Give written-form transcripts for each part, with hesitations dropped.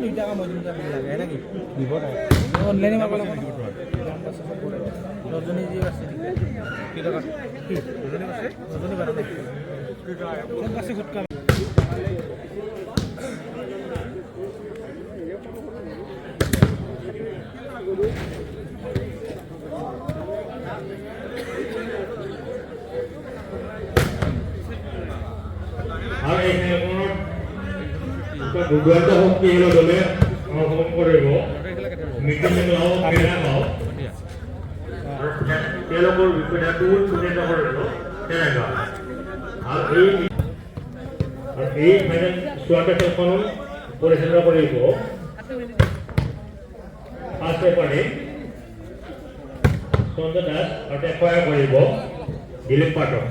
2 টাকা মজুমদার লাগে है নাকি বিপদ হয় অনলাইনে মাগলা রজনী জি আছে কি টাকা কি রজনী আছে রজনী বাড়া নাই কোন কাছে গুটকা আর এখানে কোন দুর্গাটা হোক কি হলো দলে অংশগ্রহণ করব মিটিং এ নাও কেনা নাও তেওঁলোকৰ বিপদাটো কোনে নকৰিব তেনেকা আৰু এই মানে স্বাগতখন পৰিচালনা কৰিব আছে পাৰি সঞ্জয় দাস আৰু সহায় কৰিব দিলীপ পাঠক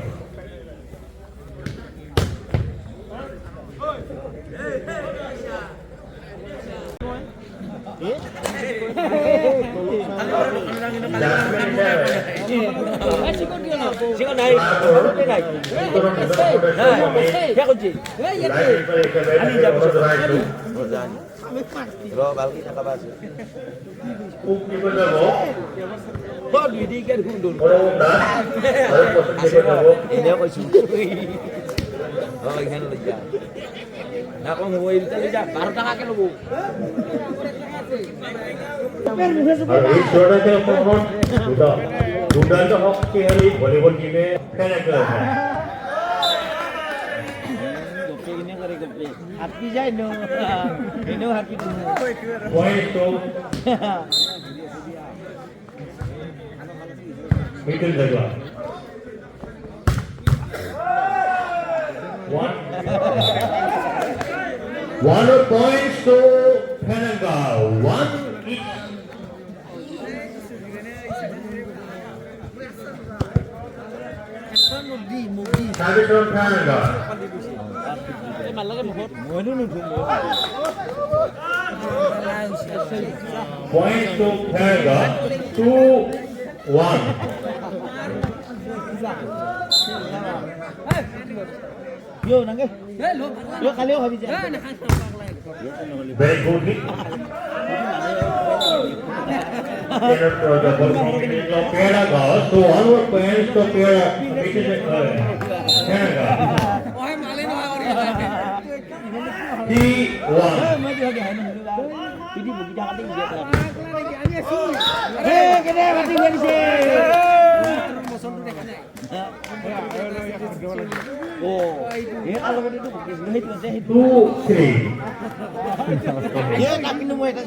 দুর্দান্ত শক্তিশালী ভলিবল টিমে খেলে হাতি যায় নো এনেও হাতি মিডল জায়গা one points to Penanga, one each. Service from Penanga. Points to Penanga, 2-1. Yo nangge. Yo kalio habis ya. Very good hit. So one more points to Penanga. 3-1. Ini bukan jangan dia. Kene mati dia di sini. Oh, ini kalau itu itu 2-3. Dia tapi nemu itu.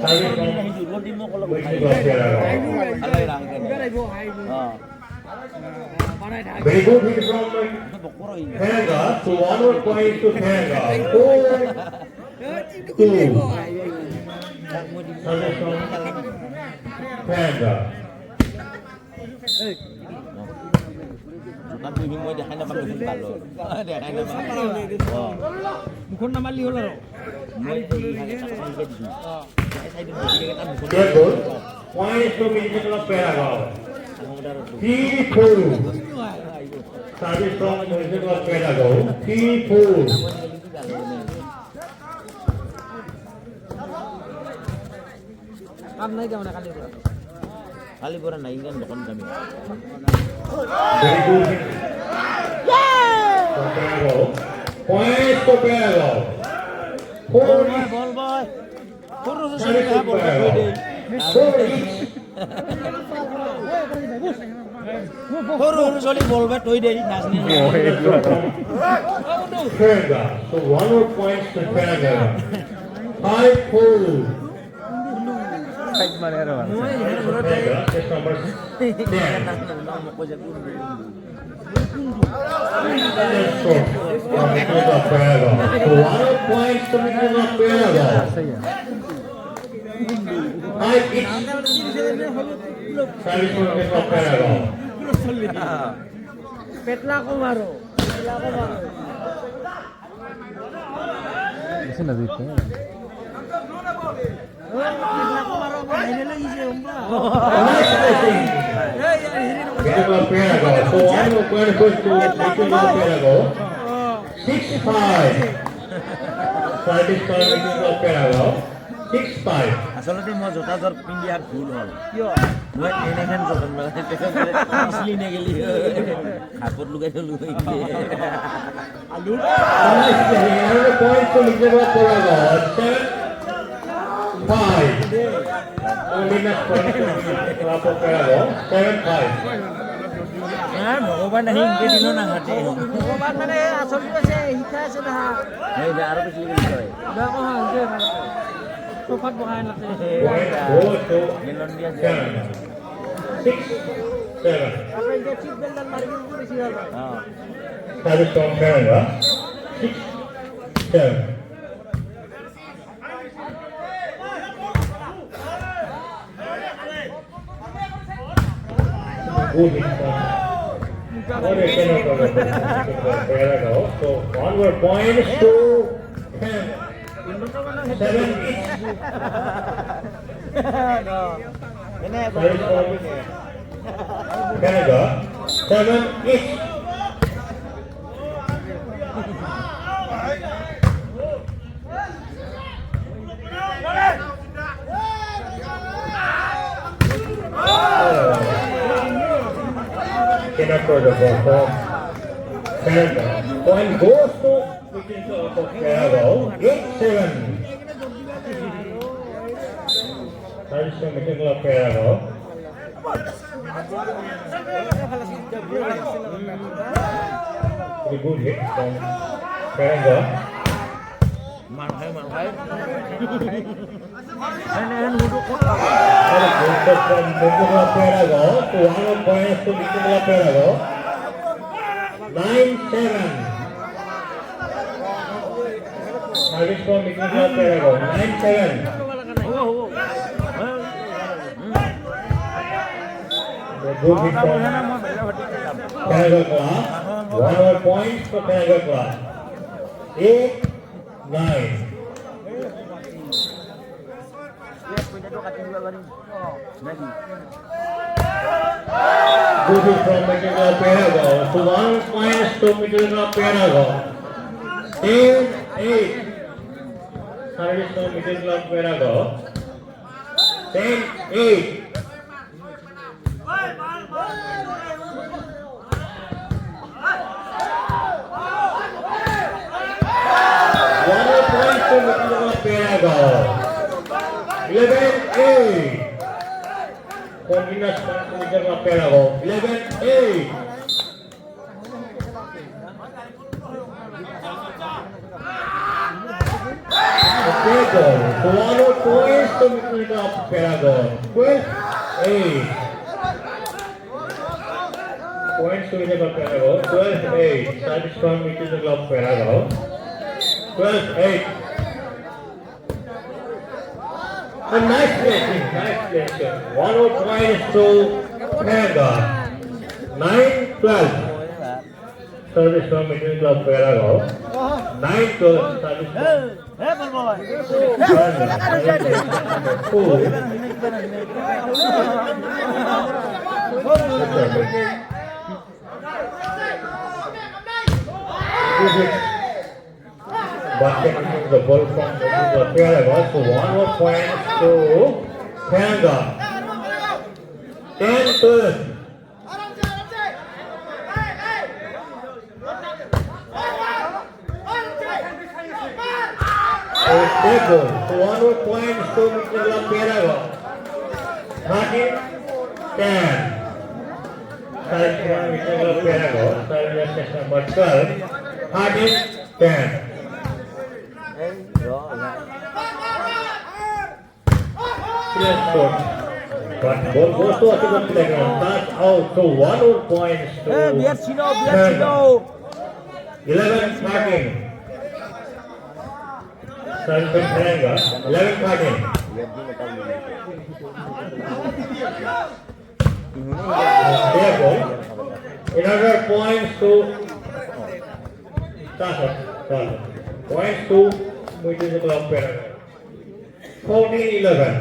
Lo di mau kalau very good hit from Penanga. So one more point to Penanga. 4-2. Penanga. Nanti minggu dia hanya pakai kalau dia hanya bukan nama lihat loh. Careful. Points to Minnesota Penanga. 3-4. Service from Minnesota Penanga. 3-4. Kamu naik mana kali itu? Kali bukan naik kan bukan kami. Very good. Points to Penanga. 4 Ball boy. Kurus Service saja to ball Penanga. boy. 4 each. Kurus solid ball boy toy deh nasnya. Penanga. So one more points to Penanga. 5-4. Baik mana ya Rowan? Penanga. That's number 10. So one points to Penanga. 5 each. Service from Penanga. Petla ko maro. Bisa na dito. So one more point goes to Penanga. 6-5. Service from Penanga. 6-5. আচলতে মই জোতাযোৰ পিন্ধি ইয়াত ভুল হ'ল কিয় মই এনেখন জোতা পিছলি নেগেলি হাতত লুকাই থলো আলু Nice playing. Another point to Mr. Paragon. 7-5. Only not point to Mr. Paragon. 7-5. ভগৱান আহি ইনকে দিলো না হাতে ভগৱান মানে আচলতে আছে শিকাই আছে না আৰু পিছলি গেলি তই সোফাত বহাই নাছে Point goes to মেলন দিয়া 7. 6-7. আৰু এতিয়া চিট বেল্টত মাৰি কিন্তু বেছি ভাল পায় Service from Canada. 6-7. Good hit from So onward points to 10. 7 each. এনে Service from Canada. 7 each. Cannot throw the ball from Canada. Point goes to Canada. 8-7. Service from middle of Canada. Pretty good hit from Canada. মান খাই From middle of Canada to 1 points to middle of Canada. 9-7. Service from middle of Canada. 9-7. Good hit from Canada class. 1 more point for Canada class. 8-9. Good hit from Middle Paragon. So 1 point to Middle Paragon. 10-8. Service from Middle Paragon. 10-8. Paragon. 11-8. Continuous point to Middle Paragon. 11-8. Okay, goal. 12 points to Middle Paragon. 12-8. Points to Middle Paragon. 12-8. Service from Middle Paragon. 12-8. A nice placing. 1 more point to Paragon. 9-12. Service from Middle Club Paragon. 9-12. Service from Basket the ball from the Paragon. So 1 more point to Paragon. 10-12. Okay, goal. So 1 more point to Middle Paragon. 13-10. Service from Middle Paragon. Service number 12. 13-10. But ball goes to the playground. That's out. So 1 more points to বিয়ার ছিল 11-13. Service from Paragon. 11-13. Therefore, another points to points to Middle Club Paragon. 14-11.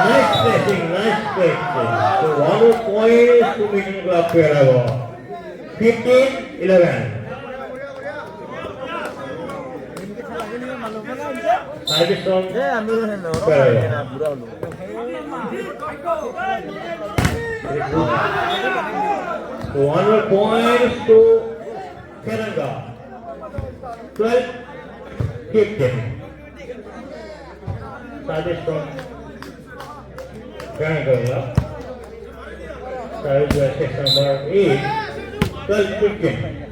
Nice placing. So 1 more points to Middle Club Paragon. 15-11. Service from আমি Paragon. বুড়া হলো So 1 points to Kerala. 12-15. Service from Kerala. Service by section number 8. 12-15.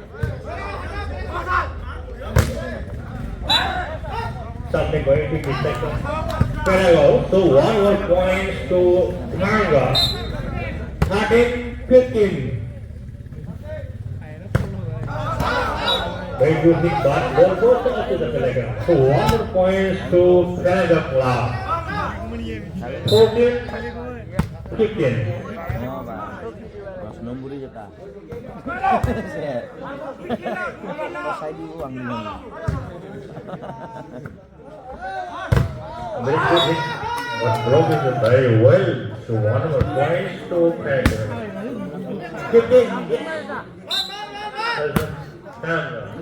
Something going to be second. Kerala. So 1 points to Kerala. 13-15. Very good hit, but ball goes to the Telegram. So 1 points to Canada Club. 14-15. Mas nombori je tak. Saya di uang ni. Very good hit, but broke it very well. So 1 points to Canada. 15. Canada.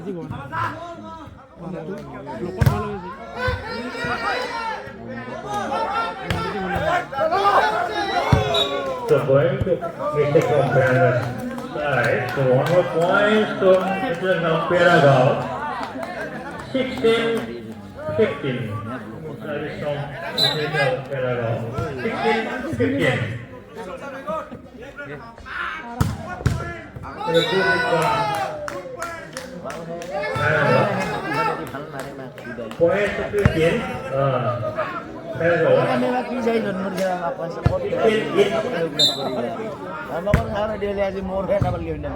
So going to mistake from Canada's side. So 1 points to International Paragon. 16-15. Service from International Paragon. 16-15. So good hit from Canada. Points to 15. Paragon. Kami lagi saya lembur jalan apa support. Nama kan harus dia lihat mur kan apa lagi benda.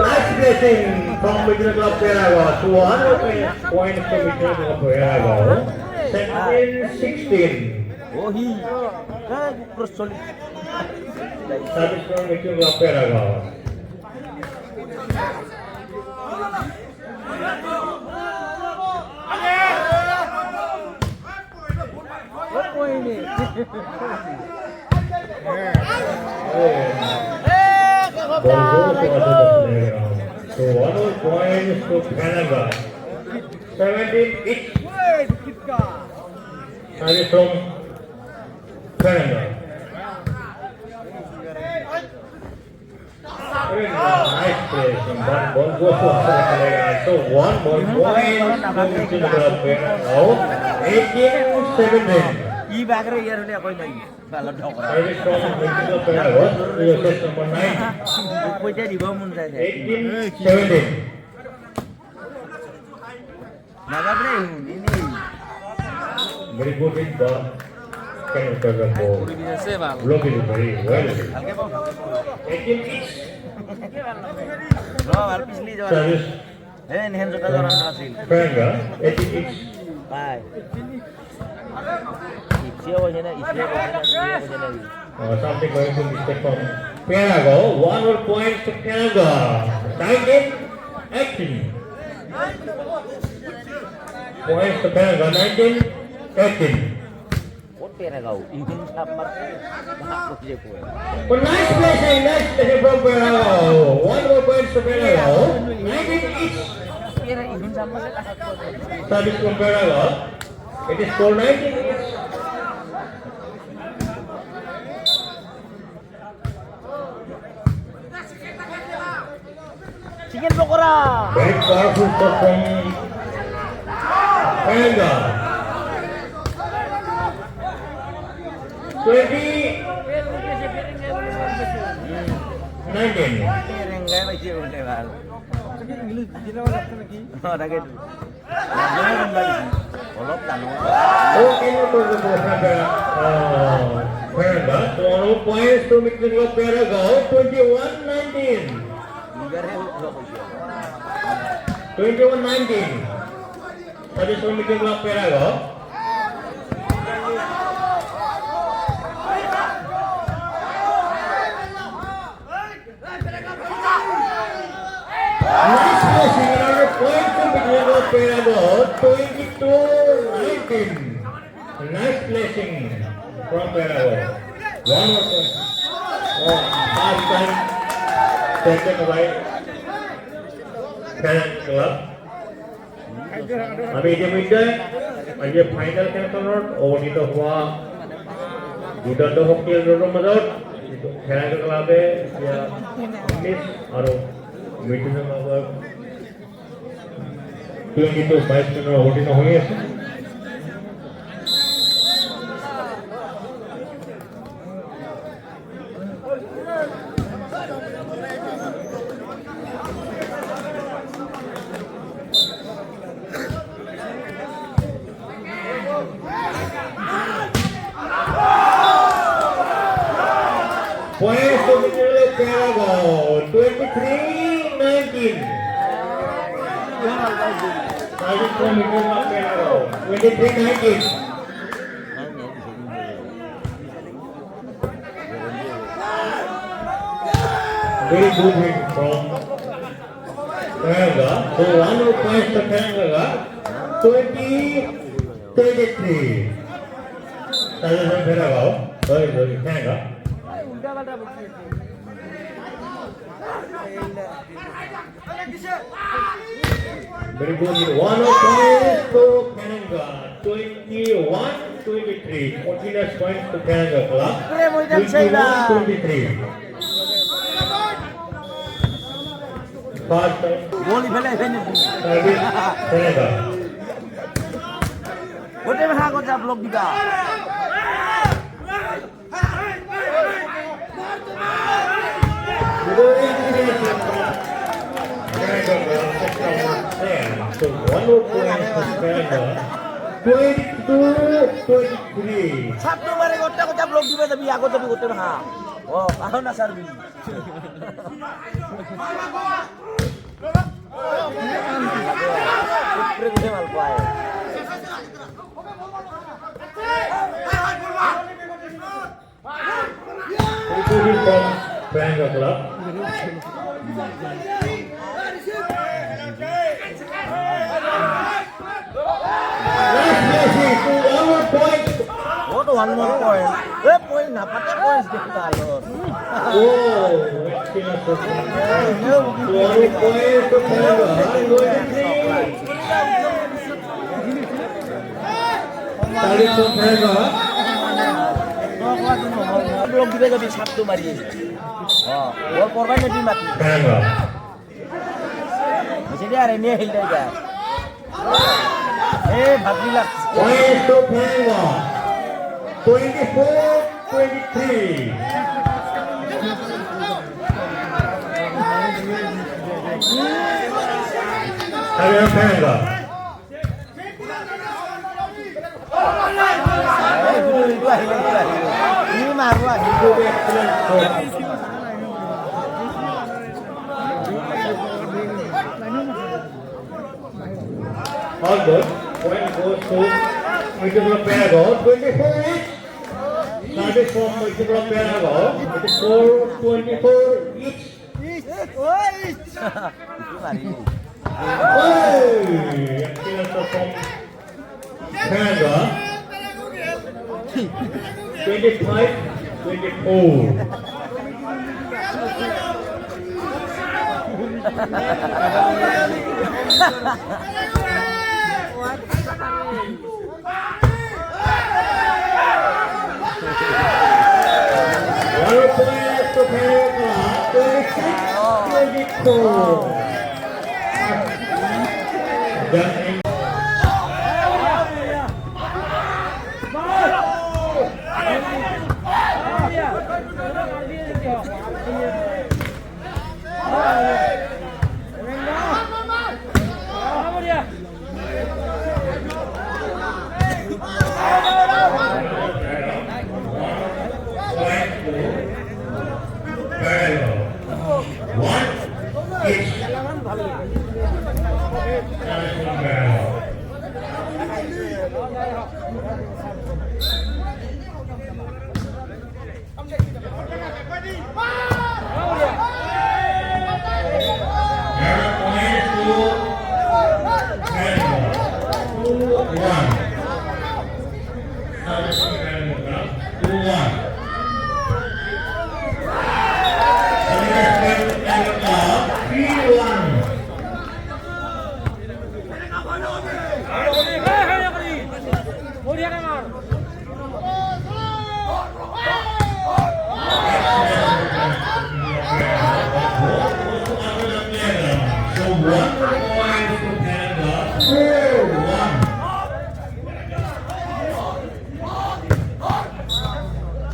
Nice blessing from Midland Club Paragon. 1 points to Midland Club Paragon. 17-16. Oh hi. Kan terus solid. Service from Midland Club Paragon. Ball goes to the playground. So 1 points to Canada. 17-8. Service from Canada. Very nice play. But ball goes to the playground. So 1 point to Canada. 18-17. I bagre year ni aku ni. Kalau dok. Service from Mexico Paragon. USS number 9. Kau jadi bom mun saya. 18-17. Naga bre ini. Very good hit, but can recover the ball. Block it very well. Alge bom. 18-each. No, al pisli jalan. Service Nihan suka jalan Brazil. Franga. 18-each. Bye. Isiaw je na, isiaw je na. Something going to mistake from Paragon. 1 point to Canada. 19-18. Points to Canada. 19-18. What pera kau? Ingin samar. Aku je kau. But nice placing from Paragon. 1 point to Paragon. 19-each. Pera ingin samar. Service from Paragon. It is score 19-each. Chicken pokora. Very powerful shot from Canada. 20-19. Piring gaya macam mana bal? Oh, dah gitu. Jangan kembali. Olok tanu. Okay, no problem for Canada. So 1 points to Mexico Paragon. 21-19. 21-19. That is from Mexico Paragon. Nice passing, another point to Mexico Paragon. 22-19. Nice placing from Paragon. 1 more point. Half time taken by Canada Club. আমি ইতিমধ্যে আজি final খেলখনত অৱনীত হোৱা দুৰ্দান্ত শক্তিশালীৰ মাজত খেলাৰ ক্লাবে এতিয়া 19 আৰু মিটিনৰ মাজত 22 চনৰ অৱতীৰ্ণ হৈ আছে। Points to Middle Paragon, 23-19. Starting from Middle Paragon, 23-19. Very good hit from Paragon. So 1 point to Paragon, 20-23. Starting from Paragon, sorry, Paragon. Very good. 1 point to Cananga. 21-23. Continuous points to Cananga Club. 21-23. Fast time. Goal ifele Service Cananga. gote me ha gote block diga So 1 point to Cananga. 22-23. sabtu mare gote gote block dibe jabi ago jabi gote me ha oh aho na servi upre gote mal pae Including from Cananga Club. Last message to our point. oh to one more point point na pate points kita lo Oh, excellent performance. So our point to Cananga. 23. Starting from Cananga. block dibe jabi sabtu mari oh ball korban na din mati Cananga. masih dia are ne hil dai eh bhagila Point to Cananga. 24-23. Starting from Cananga. ini maru ah Excellent performance. All good. Point goes to Multiple Paragon. 24 each. Started from Multiple Paragon. 24-24 each. itu mari Excellent performance. Paragon. 25-24. One point to Paragon. 26-24.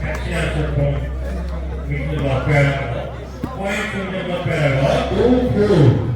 Excellent from Mitchell Perego. Point to Mitchell Perego. 2-2.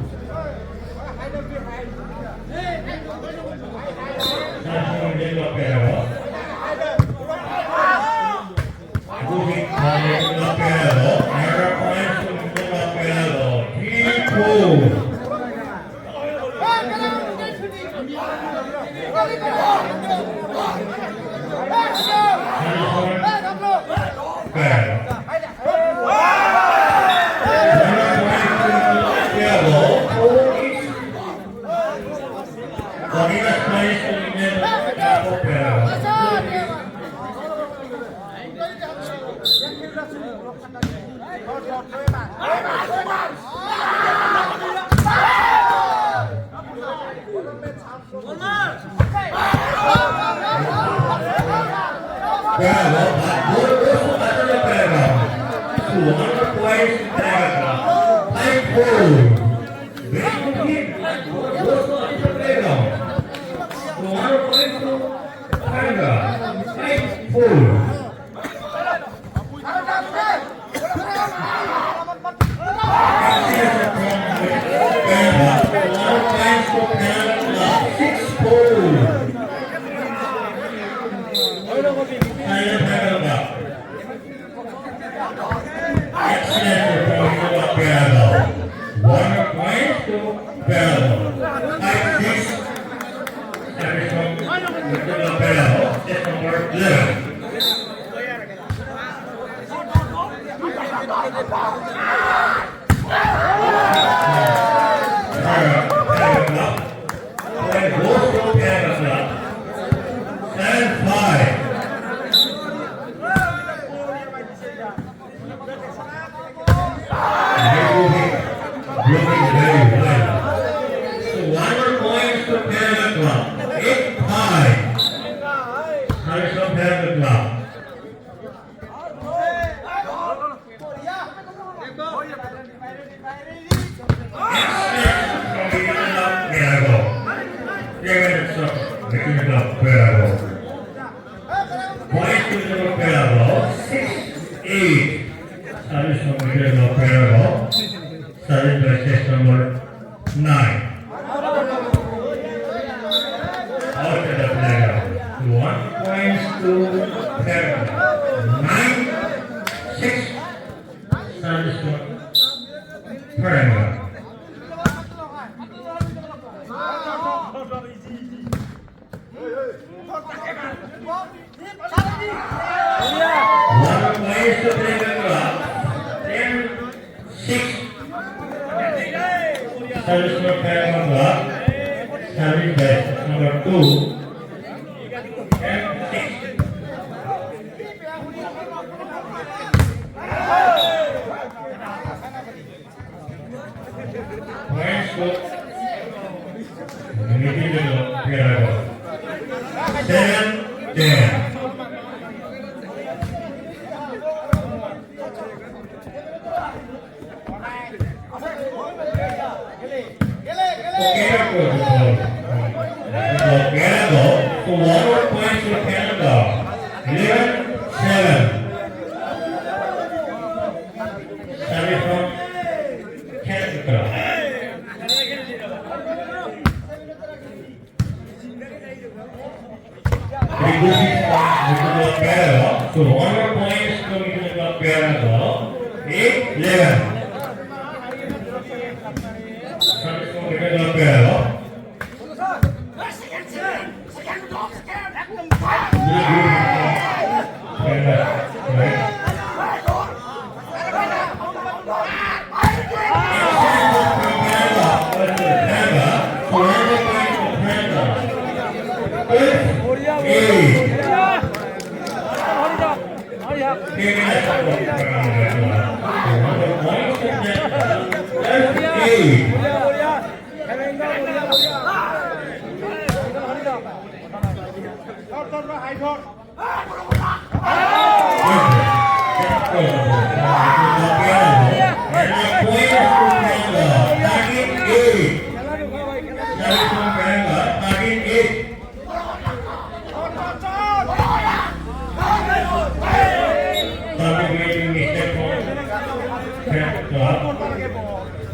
Pen Club.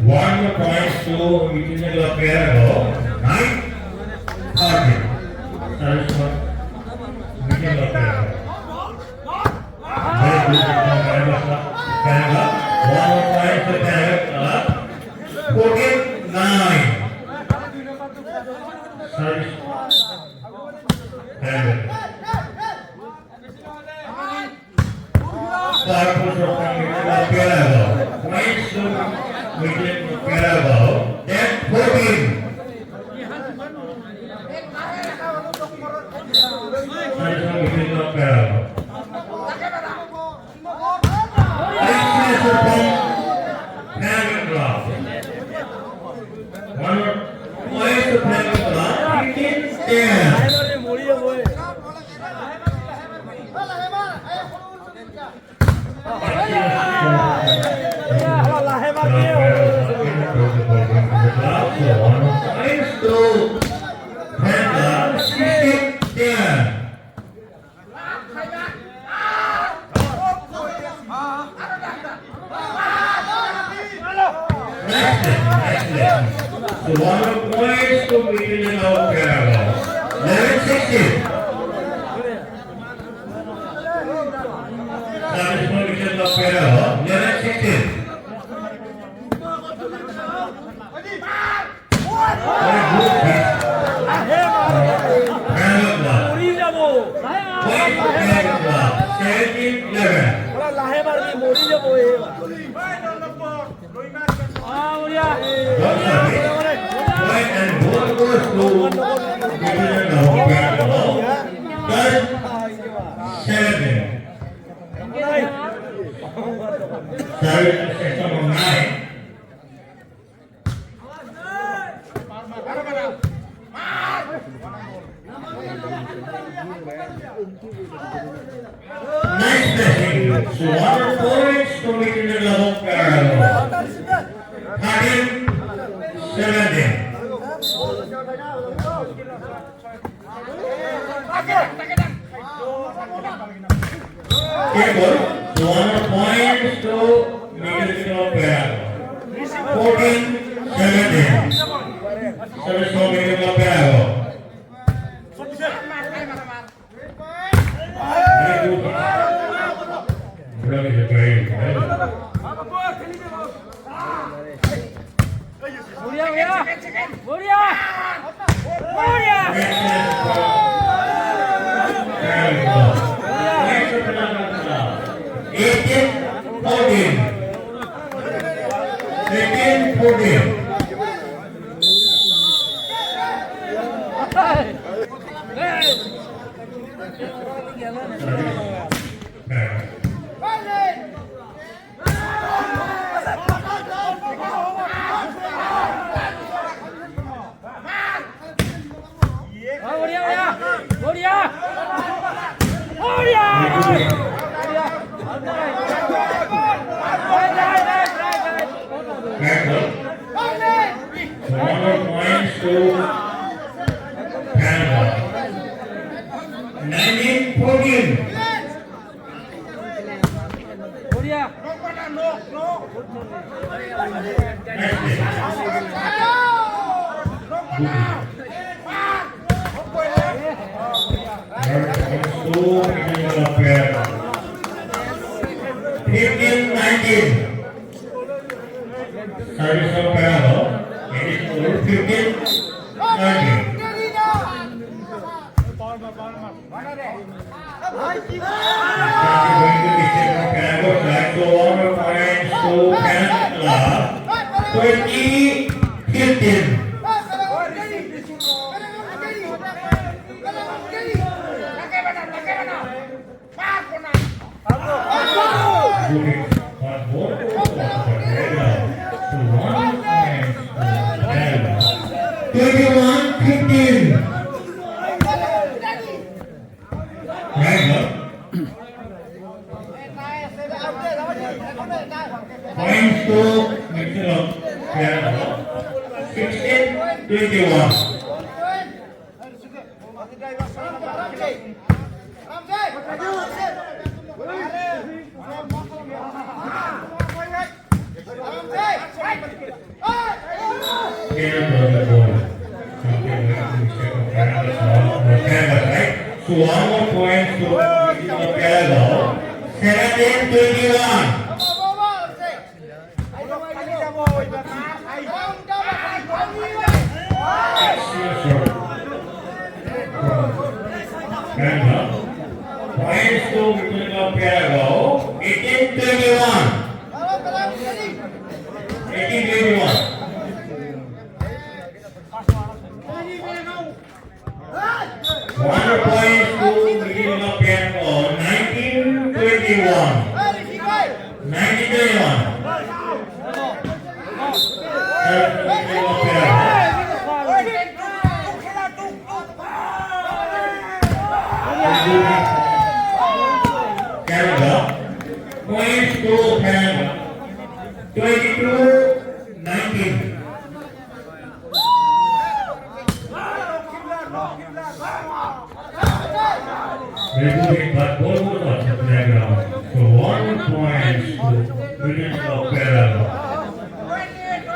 1 point to Indian Club Parago. 9 target. Service for Indian Club Parago. Very good from Parago. 1 point to Parago. 14-9. Service Parago. Points to Indian Parago. 10-14. So 1 point to Indian Club Parago. 11-16. Service for Indian Club Parago. 11-16. Very good hit. Parago Club. Point to Parago Club. 17-11. One service. Point and ball goes to Indian Club Parago. 7. Service section of 9. Nice passing. So 1 points to Indian Club Parago. 13-17. Table. So 1 points to Indian Club Parago. 14-17. Service for Indian Club Parago. Very good. Block is a very good. Points to Mixer of Piano. 16-21. one more point to Paragon. 17-21. Points to Paragon. 18-21. 18-21. One point to beginning of Paragon. 19-21. 19-21. Canada. Points to Canada. 22-19. Very good, but ball was on the playground. So 1 point to Williams of Canada.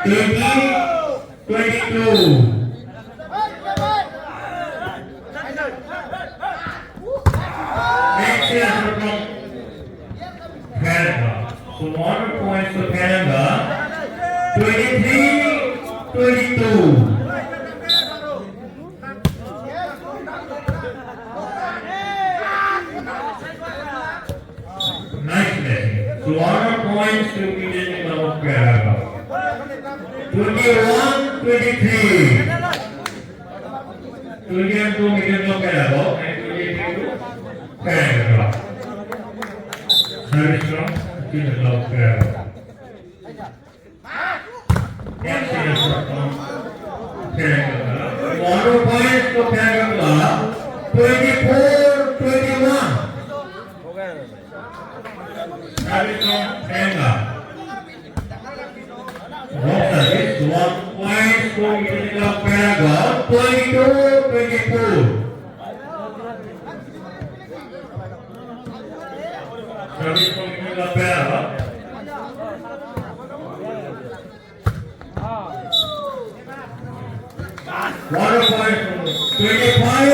20-22. Next is from Canada. So 1 point to Canada. 23-22. Nice play. So 1 points to Williams of Canada. 21-23. 22 million of Canada and 22 Canada. Service from Williams of Canada. Next is from Canada. 1 points to Canada. 24-21. Service from Canada. Service 1 point to Williams of Canada. 22-24. Service from Williams of Canada. 1 point 25-24.